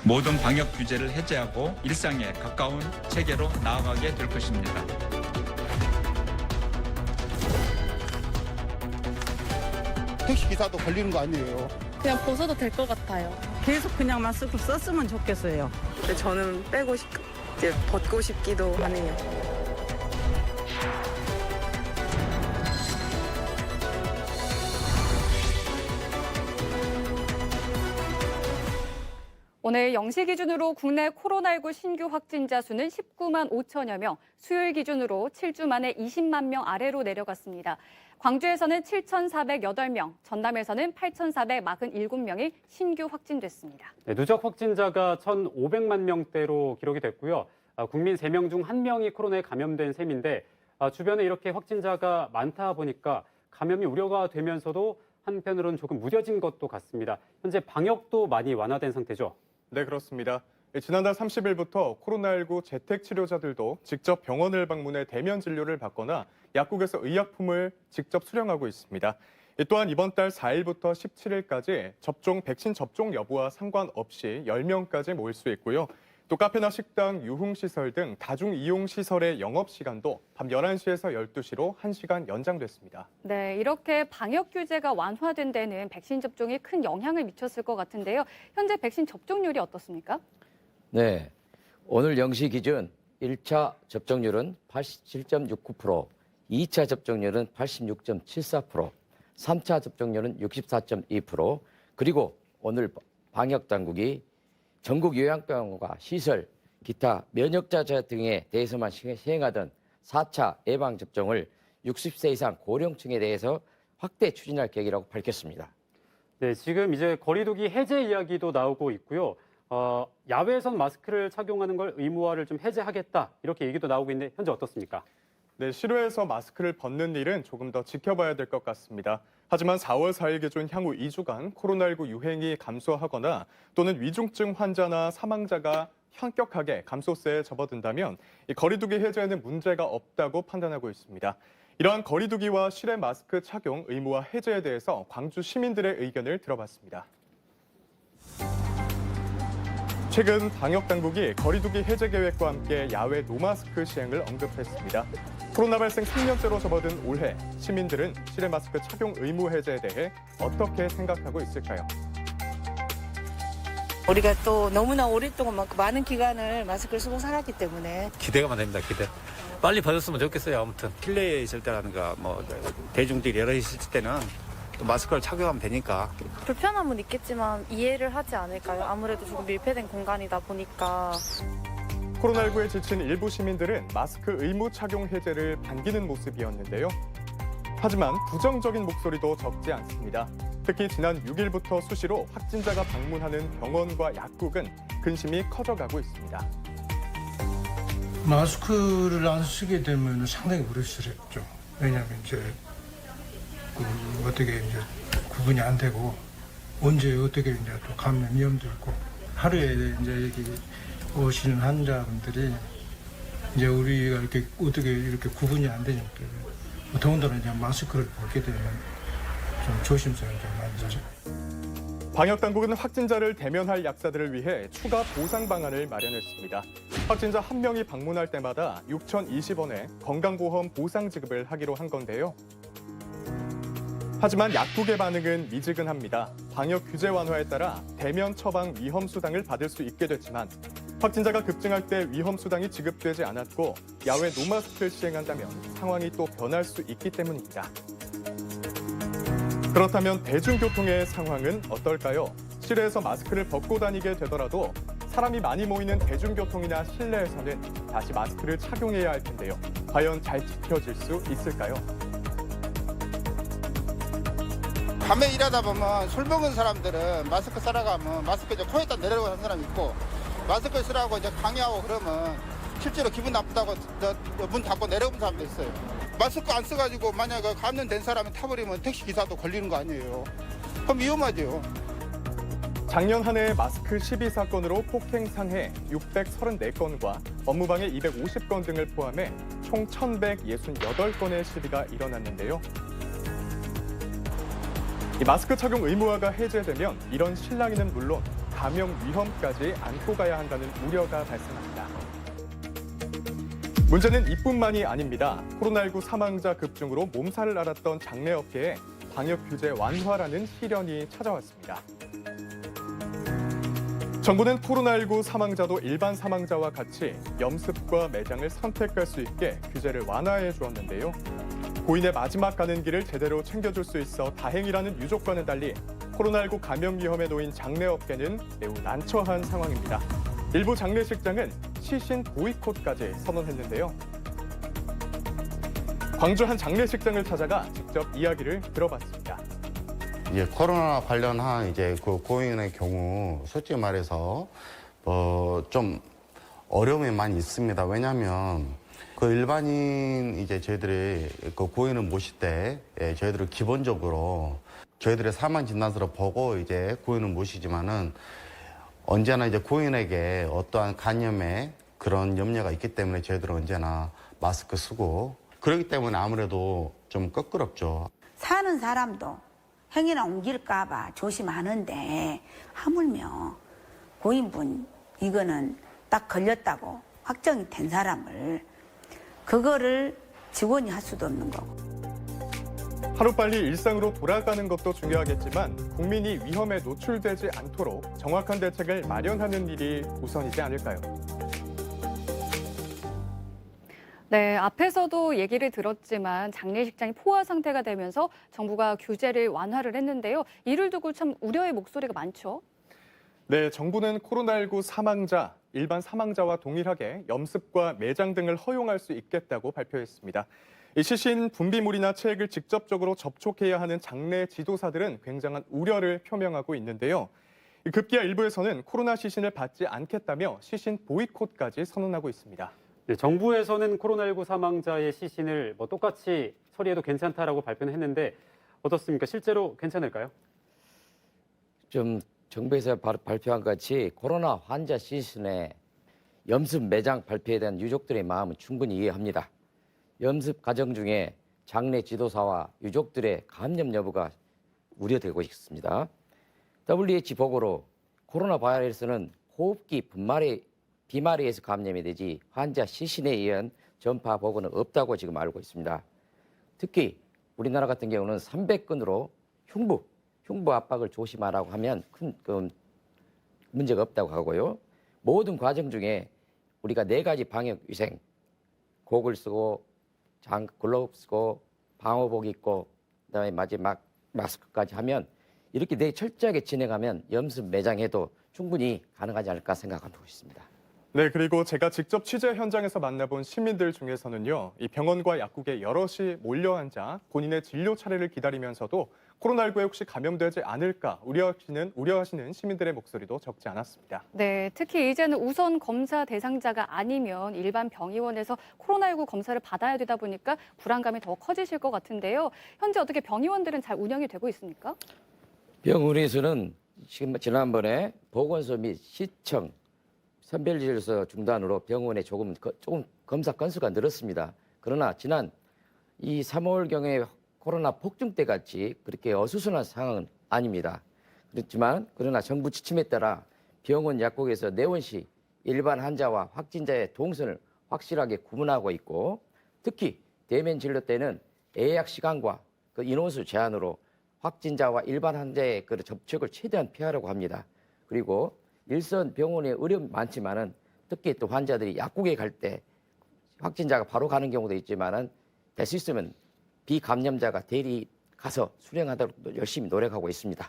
모든 방역 규제를 해제하고 일상에 가까운 체계로 나아가게 될 것입니다. 택시 기사도 걸리는 거 아니에요. 그냥 벗어도 될 것 같아요. 계속 그냥 마스크 썼으면 좋겠어요. 근데 저는 이제 벗고 싶기도 하네요. 오늘 0시 기준으로 국내 코로나19 신규 확진자 수는 19만 5천여 명, 수요일 기준으로 7주 만에 20만 명 아래로 내려갔습니다. 광주에서는 7,408명, 전남에서는 8,447명이 신규 확진됐습니다. 네, 누적 확진자가 1,500만 명대로 기록이 됐고요. 국민 3명 중 1명이 코로나에 감염된 셈인데 주변에 이렇게 확진자가 많다 보니까 감염이 우려가 되면서도 한편으로는 조금 무뎌진 것도 같습니다. 현재 방역도 많이 완화된 상태죠? 네, 그렇습니다. 지난달 30일부터 코로나19 재택 치료자들도 직접 병원을 방문해 대면 진료를 받거나 약국에서 의약품을 직접 수령하고 있습니다. 또한 이번 달 4일부터 17일까지 백신 접종 여부와 상관없이 10명까지 모일 수 있고요. 또 카페나 식당, 유흥시설 등 다중이용시설의 영업시간도 밤 11시에서 12시로 1시간 연장됐습니다. 네, 이렇게 방역 규제가 완화된 데는 백신 접종에 큰 영향을 미쳤을 것 같은데요. 현재 백신 접종률이 어떻습니까? 네, 오늘 0시 기준 1차 접종률은 87.69%, 2차 접종률은 86.74%, 3차 접종률은 64.2%, 그리고 오늘 방역당국이 전국 요양병원과 시설, 기타 면역자자 등에 대해서만 시행하던 4차 예방접종을 60세 이상 고령층에 대해서 확대 추진할 계획이라고 밝혔습니다. 네, 지금 이제 거리두기 해제 이야기도 나오고 있고요. 야외에선 마스크를 착용하는 걸 의무화를 좀 해제하겠다 이렇게 얘기도 나오고 있는데 현재 어떻습니까? 네, 실외에서 마스크를 벗는 일은 조금 더 지켜봐야 될 것 같습니다. 하지만 4월 4일 기준 향후 2주간 코로나19 유행이 감소하거나 또는 위중증 환자나 사망자가 현격하게 감소세에 접어든다면 이 거리두기 해제에는 문제가 없다고 판단하고 있습니다. 이러한 거리두기와 실외 마스크 착용 의무화 해제에 대해서 광주 시민들의 의견을 들어봤습니다. 최근 방역당국이 거리두기 해제 계획과 함께 야외 노마스크 시행을 언급했습니다. 코로나 발생 3년째로 접어든 올해 시민들은 실외 마스크 착용 의무 해제에 대해 어떻게 생각하고 있을까요? 우리가 또 너무나 오랫동안 많은 기간을 마스크를 쓰고 살았기 때문에 기대가 많이 됩니다. 기대. 빨리 벗었으면 좋겠어요. 아무튼 실내에 있을 때라든가 대중들이 여러 있을 때는 또 마스크를 착용하면 되니까. 불편함은 있겠지만 이해를 하지 않을까요? 아무래도 조금 밀폐된 공간이다 보니까. 코로나19에 지친 일부 시민들은 마스크 의무 착용 해제를 반기는 모습이었는데요. 하지만 부정적인 목소리도 적지 않습니다. 특히 지난 6일부터 수시로 확진자가 방문하는 병원과 약국은 근심이 커져가고 있습니다. 마스크를 안 쓰게 되면 상당히 불스럽죠. 왜냐하면 이제 어떻게 이제 구분이 안 되고 언제 어떻게 이제 또 감염 위험도 있고 하루에 이제 여기 오시는 환자분들이 이제 우리가 이렇게 어떻게 이렇게 구분이 안 되니까 더군다나 이제 마스크를 벗게 되면 좀 조심스러운 좀 많이 되죠. 방역당국은 확진자를 대면할 약사들을 위해 추가 보상 방안을 마련했습니다. 확진자 1명이 방문할 때마다 6,020원의 건강보험 보상 지급을 하기로 한 건데요. 하지만 약국의 반응은 미지근합니다. 방역 규제 완화에 따라 대면 처방 위험수당을 받을 수 있게 됐지만 확진자가 급증할 때 위험수당이 지급되지 않았고 야외 노마스크를 시행한다면 상황이 또 변할 수 있기 때문입니다. 그렇다면 대중교통의 상황은 어떨까요? 실외에서 마스크를 벗고 다니게 되더라도 사람이 많이 모이는 대중교통이나 실내에서는 다시 마스크를 착용해야 할 텐데요. 과연 잘 지켜질 수 있을까요? 밤에 일하다 보면 술 먹은 사람들은 마스크 쓰라가면 마스크 이제 코에다 내려고 하는 사람이 있고 마스크 쓰라고 이제 강요하고 그러면 실제로 기분 나쁘다고 문 닫고 내려오는 사람도 있어요. 마스크 안 써가지고 만약에 감염된 사람이 타버리면 택시 기사도 걸리는 거 아니에요. 그럼 위험하죠. 작년 한 해 마스크 시비 사건으로 폭행 상해 634건과 업무방해 250건 등을 포함해 총 1,168건의 시비가 일어났는데요. 이 마스크 착용 의무화가 해제되면 이런 실랑이는 물론 감염 위험까지 안고 가야 한다는 우려가 발생합니다. 문제는 이뿐만이 아닙니다. 코로나19 사망자 급증으로 몸살을 앓았던 장례업계에 방역 규제 완화라는 시련이 찾아왔습니다. 정부는 코로나19 사망자도 일반 사망자와 같이 염습과 매장을 선택할 수 있게 규제를 완화해 주었는데요. 고인의 마지막 가는 길을 제대로 챙겨줄 수 있어 다행이라는 유족과는 달리 코로나19 감염 위험에 놓인 장례업계는 매우 난처한 상황입니다. 일부 장례식장은 시신 보이콧까지 선언했는데요. 광주 한 장례식장을 찾아가 직접 이야기를 들어봤습니다. 이제 코로나 관련한 이제 그 고인의 경우 솔직히 말해서 좀 어려움이 많이 있습니다. 왜냐하면 그 일반인 이제 저희들이 그 고인을 모실 때 저희들은 기본적으로 저희들의 사망 진단서를 보고 이제 고인을 모시지만은 언제나 이제 고인에게 어떠한 간염의 그런 염려가 있기 때문에 저희들은 언제나 마스크 쓰고 그렇기 때문에 아무래도 좀 껄끄럽죠. 사는 사람도 행여나 옮길까봐 조심하는데 하물며 고인분 이거는 딱 걸렸다고 확정이 된 사람을 그거를 직원이 할 수도 없는 거고. 하루빨리 일상으로 돌아가는 것도 중요하겠지만 국민이 위험에 노출되지 않도록 정확한 대책을 마련하는 일이 우선이지 않을까요? 네, 앞에서도 얘기를 들었지만 장례식장이 포화 상태가 되면서 정부가 규제를 완화를 했는데요. 이를 두고 참 우려의 목소리가 많죠. 네, 정부는 코로나19 사망자, 일반 사망자와 동일하게 염습과 매장 등을 허용할 수 있겠다고 발표했습니다. 이 시신 분비물이나 체액을 직접적으로 접촉해야 하는 장례 지도사들은 굉장한 우려를 표명하고 있는데요. 급기야 일부에서는 코로나 시신을 받지 않겠다며 시신 보이콧까지 선언하고 있습니다. 네, 정부에서는 코로나19 사망자의 시신을 똑같이 처리해도 괜찮다라고 발표는 했는데 어떻습니까? 실제로 괜찮을까요? 좀 정부에서 발표한 것 같이 코로나 환자 시신의 염습 매장 발표에 대한 유족들의 마음은 충분히 이해합니다. 염습 과정 중에 장례 지도사와 유족들의 감염 여부가 우려되고 있습니다. WHO 보고로 코로나 바이러스는 호흡기 비말에서 감염이 되지 환자 시신에 의한 전파 보고는 없다고 지금 알고 있습니다. 특히 우리나라 같은 경우는 300건으로 흉부 압박을 조심하라고 하면 큰 문제가 없다고 하고요. 모든 과정 중에 우리가 4가지 방역 위생, 고글 쓰고 글로브 쓰고 방호복 입고 그다음에 마지막 마스크까지 하면 이렇게 철저하게 진행하면 염습 매장에도 충분히 가능하지 않을까 생각하고 있습니다. 네, 그리고 제가 직접 취재 현장에서 만나본 시민들 중에서는요, 이 병원과 약국에 여럿이 몰려 앉아 본인의 진료 차례를 기다리면서도 코로나19에 혹시 감염되지 않을까 우려하시는 시민들의 목소리도 적지 않았습니다. 네, 특히 이제는 우선 검사 대상자가 아니면 일반 병의원에서 코로나19 검사를 받아야 되다 보니까 불안감이 더 커지실 것 같은데요. 현재 어떻게 병의원들은 잘 운영이 되고 있습니까? 병원에서는 지난번에 보건소 및 시청 선별진료소 중단으로 병원에 조금 검사 건수가 늘었습니다. 그러나 지난 이 3월경에 코로나 폭증 때 같이 그렇게 어수선한 상황은 아닙니다. 그렇지만 그러나 정부 지침에 따라 병원 약국에서 내원 시 일반 환자와 확진자의 동선을 확실하게 구분하고 있고 특히 대면 진료 때는 예약 시간과 그 인원수 제한으로 확진자와 일반 환자의 그 접촉을 최대한 피하려고 합니다. 그리고 일선 병원에 어려움이 많지만은 특히 또 환자들이 약국에 갈 때 확진자가 바로 가는 경우도 있지만은 될 수 있으면 비감염자가 대리 가서 수령하도록 열심히 노력하고 있습니다.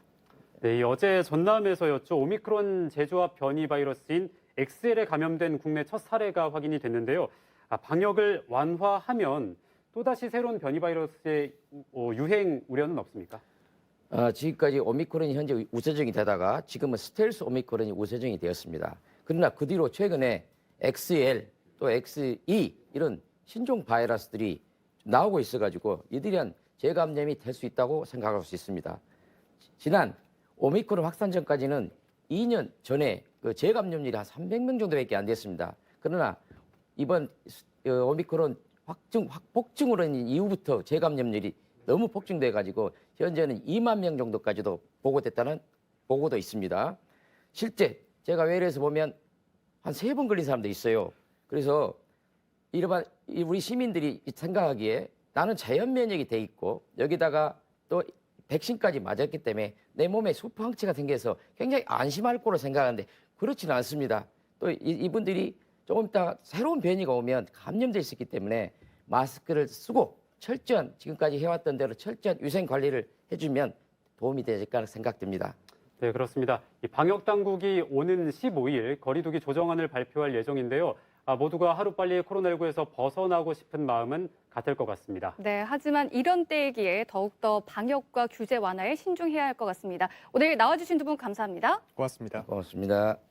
네, 어제 전남에서였죠. 오미크론 재조합 변이 바이러스인 XL에 감염된 국내 첫 사례가 확인이 됐는데요. 방역을 완화하면 또다시 새로운 변이 바이러스의 유행 우려는 없습니까? 지금까지 오미크론이 현재 우세종이 되다가 지금은 스텔스 오미크론이 우세종이 되었습니다. 그러나 그 뒤로 최근에 XL 또 XE 이런 신종 바이러스들이 나오고 있어가지고 이들이 재감염이 될 수 있다고 생각할 수 있습니다. 지난 오미크론 확산 전까지는 2년 전에 그 재감염률이 한 300명 정도밖에 안 됐습니다. 그러나 이번 오미크론 폭증으로 인한 이후부터 재감염률이 너무 폭증돼가지고 현재는 2만 명 정도까지도 보고됐다는 보고도 있습니다. 실제 제가 외래에서 보면 한 3번 걸린 사람도 있어요. 그래서 이러한 우리 시민들이 생각하기에 나는 자연 면역이 돼 있고 여기다가 또 백신까지 맞았기 때문에 내 몸에 수포 항체가 생겨서 굉장히 안심할 거로 생각하는데 그렇지는 않습니다. 또 이분들이 조금 있다 새로운 변이가 오면 감염될 수 있기 때문에 마스크를 쓰고 철저한 지금까지 해왔던 대로 철저한 위생 관리를 해주면 도움이 되지 않을까 생각됩니다. 네, 그렇습니다. 이 방역 당국이 오는 15일 거리두기 조정안을 발표할 예정인데요. 모두가 하루빨리 코로나19에서 벗어나고 싶은 마음은 같을 것 같습니다. 네, 하지만 이런 때이기에 더욱더 방역과 규제 완화에 신중해야 할 것 같습니다. 오늘 나와주신 두 분 감사합니다. 고맙습니다. 고맙습니다.